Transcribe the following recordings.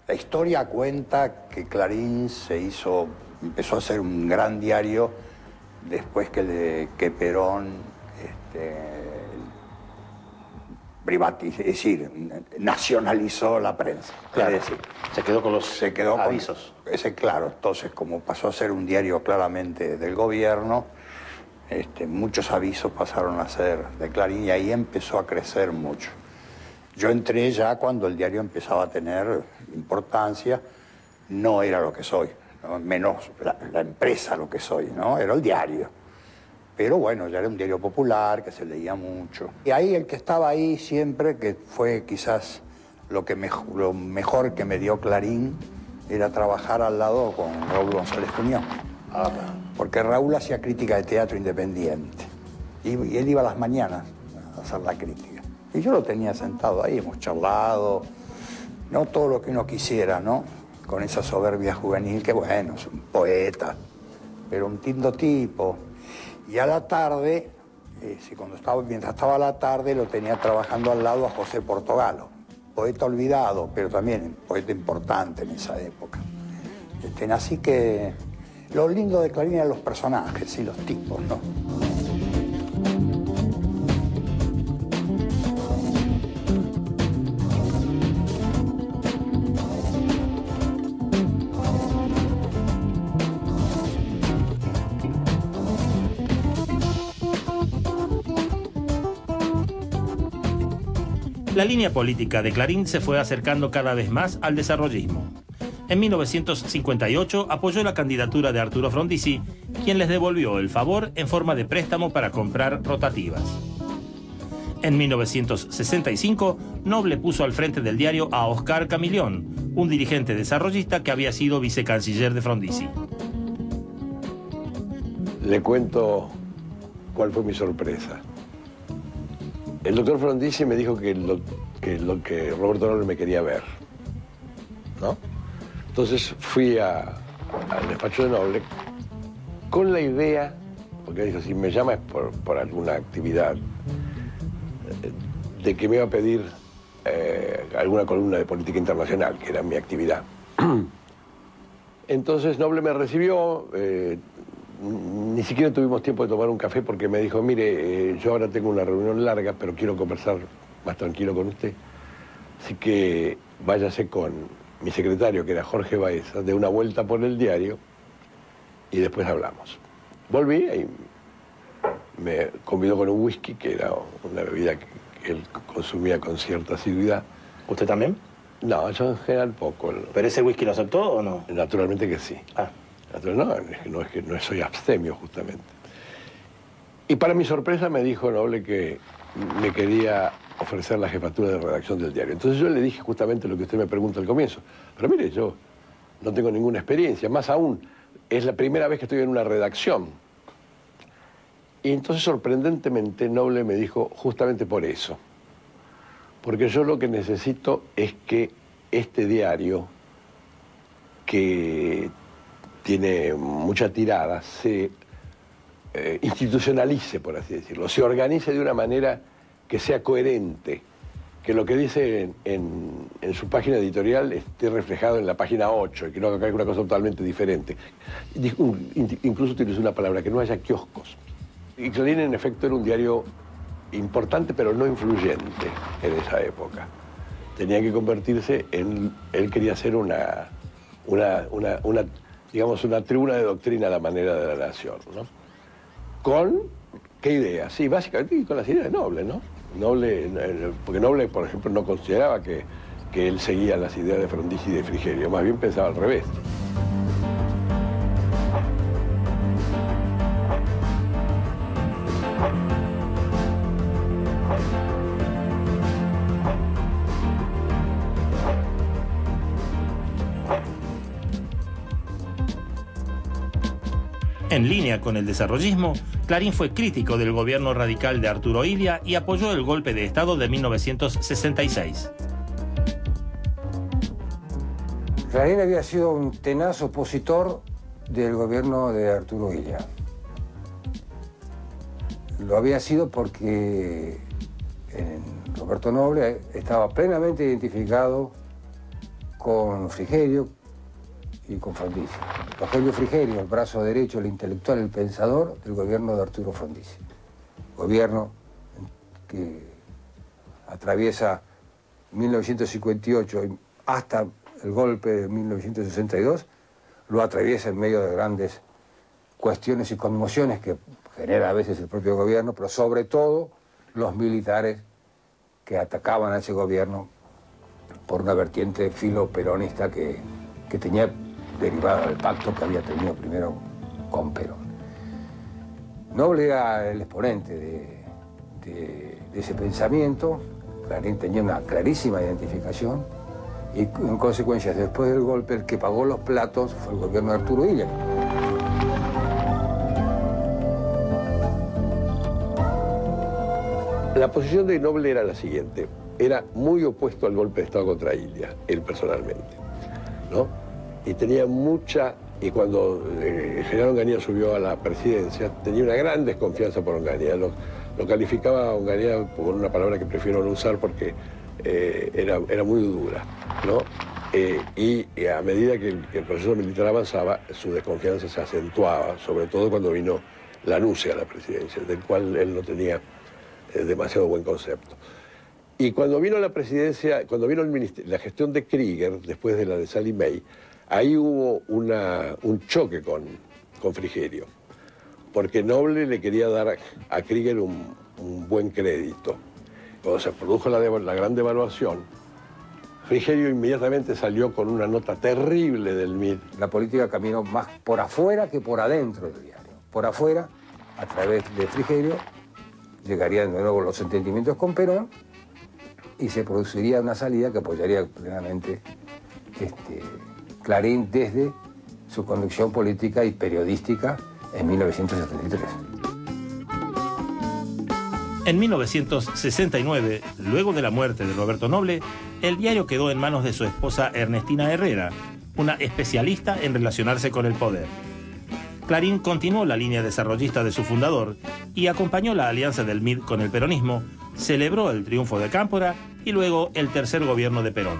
La historia cuenta que Clarín empezó a ser un gran diario después que Perón privatizó, es decir, nacionalizó la prensa. Claro, es decir, se quedó con los avisos. Claro, entonces como pasó a ser un diario claramente del gobierno, muchos avisos pasaron a ser de Clarín y ahí empezó a crecer mucho. Yo entré ya cuando el diario empezaba a tener importancia, no era lo que soy, ¿no? Menos la empresa lo que soy, ¿no? Era el diario. Pero bueno, ya era un diario popular, que se leía mucho. Y ahí el que estaba ahí siempre, que fue quizás lo mejor que me dio Clarín, era trabajar al lado con Raúl González Tuñón. Porque Raúl hacía crítica de teatro independiente. Y él iba a las mañanas a hacer la crítica. Y yo lo tenía sentado ahí, hemos charlado, no todo lo que uno quisiera, ¿no? Con esa soberbia juvenil, que bueno, es un poeta, pero un lindo tipo. Y a la tarde, mientras estaba a la tarde, lo tenía trabajando al lado a José Portogallo, poeta olvidado, pero también poeta importante en esa época. Así que lo lindo de Clarín eran los personajes y los tipos, ¿no? La línea política de Clarín se fue acercando cada vez más al desarrollismo. En 1958 apoyó la candidatura de Arturo Frondizi, quien les devolvió el favor en forma de préstamo para comprar rotativas. En 1965, Noble puso al frente del diario a Oscar Camillón, un dirigente desarrollista que había sido vicecanciller de Frondizi. Le cuento cuál fue mi sorpresa. El doctor Frondizi me dijo que Roberto Noble me quería ver, ¿no? Entonces fui al despacho de Noble con la idea, porque dijo, si me llama es por alguna actividad, de que me iba a pedir alguna columna de política internacional, que era mi actividad. Entonces Noble me recibió, ni siquiera tuvimos tiempo de tomar un café porque me dijo, mire, yo ahora tengo una reunión larga, pero quiero conversar más tranquilo con usted. Así que váyase con mi secretario, que era Jorge Baeza, de una vuelta por el diario y después hablamos. Volví y me convidó con un whisky, que era una bebida que él consumía con cierta asiduidad. ¿Usted también? No, yo en general poco. ¿Pero ese whisky lo aceptó o no? Naturalmente que sí. Ah. No, es que no soy abstemio, justamente. Y para mi sorpresa me dijo Noble que me quería ofrecer la jefatura de redacción del diario. Entonces yo le dije justamente lo que usted me pregunta al comienzo. Pero mire, yo no tengo ninguna experiencia, más aún, es la primera vez que estoy en una redacción. Y entonces sorprendentemente Noble me dijo justamente por eso. Porque yo lo que necesito es que este diario, que tiene mucha tirada, se institucionalice, por así decirlo, se organice de una manera que sea coherente, que lo que dice en su página editorial esté reflejado en la página 8 y que no haga una cosa totalmente diferente. Incluso utilizó una palabra, que no haya kioscos. Y Clarín, en efecto, era un diario importante, pero no influyente en esa época. Tenía que convertirse en... Él quería ser digamos, una tribuna de doctrina a la manera de la nación, ¿no? ¿Con qué ideas? Sí, básicamente con las ideas de Noble, ¿no? Porque Noble, por ejemplo, no consideraba que él seguía las ideas de Frondizi y de Frigerio, más bien pensaba al revés. En línea con el desarrollismo, Clarín fue crítico del gobierno radical de Arturo Illia y apoyó el golpe de Estado de 1966. Clarín había sido un tenaz opositor del gobierno de Arturo Illia. Lo había sido porque Roberto Noble estaba plenamente identificado con Frigerio y con Frondizi. Rogelio Frigerio, el brazo derecho, el intelectual, el pensador del gobierno de Arturo Frondizi. Gobierno que atraviesa 1958 hasta el golpe de 1962, lo atraviesa en medio de grandes cuestiones y conmociones que genera a veces el propio gobierno, pero sobre todo los militares que atacaban a ese gobierno por una vertiente filo-peronista que tenía derivada del pacto que había tenido primero con Perón. Noble era el exponente de ese pensamiento. Clarín tenía una clarísima identificación y en consecuencia después del golpe el que pagó los platos fue el gobierno de Arturo Illia. La posición de Noble era la siguiente: era muy opuesto al golpe de Estado contra Illia, él personalmente, ¿no? Y tenía mucha, y cuando el general Onganía subió a la presidencia, tenía una gran desconfianza por Onganía. Lo calificaba a Onganía por una palabra que prefiero no usar porque era muy dura, ¿no? Y a medida que el proceso militar avanzaba, su desconfianza se acentuaba, sobre todo cuando vino Lanusse a la presidencia, del cual él no tenía demasiado buen concepto. Y cuando vino la presidencia, cuando vino la gestión de Krieger, después de la de Sallie Mae, ahí hubo un choque con Frigerio, porque Noble le quería dar a Krieger un buen crédito. Cuando se produjo la gran devaluación, Frigerio inmediatamente salió con una nota terrible del MID. La política caminó más por afuera que por adentro del diario. Por afuera, a través de Frigerio, llegarían de nuevo los entendimientos con Perón y se produciría una salida que apoyaría plenamente Clarín desde su conducción política y periodística en 1973. En 1969, luego de la muerte de Roberto Noble, el diario quedó en manos de su esposa Ernestina Herrera, una especialista en relacionarse con el poder. Clarín continuó la línea desarrollista de su fundador y acompañó la alianza del MID con el peronismo, celebró el triunfo de Cámpora y luego el tercer gobierno de Perón.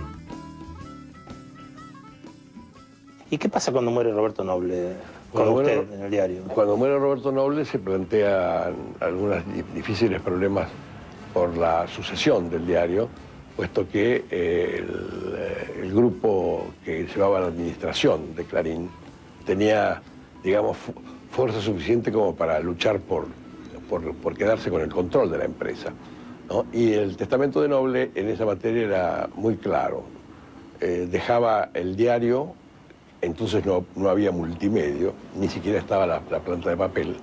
¿Y qué pasa cuando muere Roberto Noble en el diario? Cuando muere Roberto Noble se plantean algunos difíciles problemas por la sucesión del diario, puesto que el grupo que llevaba la administración de Clarín tenía, digamos, fuerza suficiente como para luchar por quedarse con el control de la empresa, ¿no? Y el testamento de Noble en esa materia era muy claro. Dejaba el diario. Entonces no había multimedio, ni siquiera estaba la planta de papel,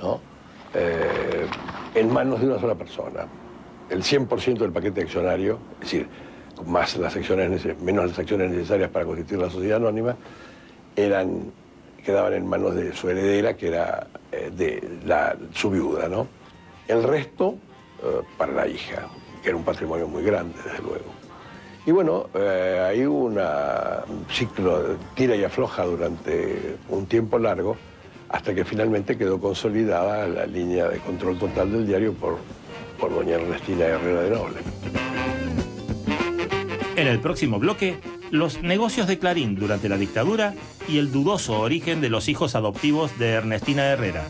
¿no? En manos de una sola persona. El 100% del paquete accionario, es decir, más menos las acciones necesarias para constituir la sociedad anónima, quedaban en manos de su heredera, que era su viuda, ¿no? El resto para la hija, que era un patrimonio muy grande, desde luego. Y bueno, ahí hubo un ciclo de tira y afloja durante un tiempo largo, hasta que finalmente quedó consolidada la línea de control total del diario por doña Ernestina Herrera de Noble. En el próximo bloque, los negocios de Clarín durante la dictadura y el dudoso origen de los hijos adoptivos de Ernestina Herrera.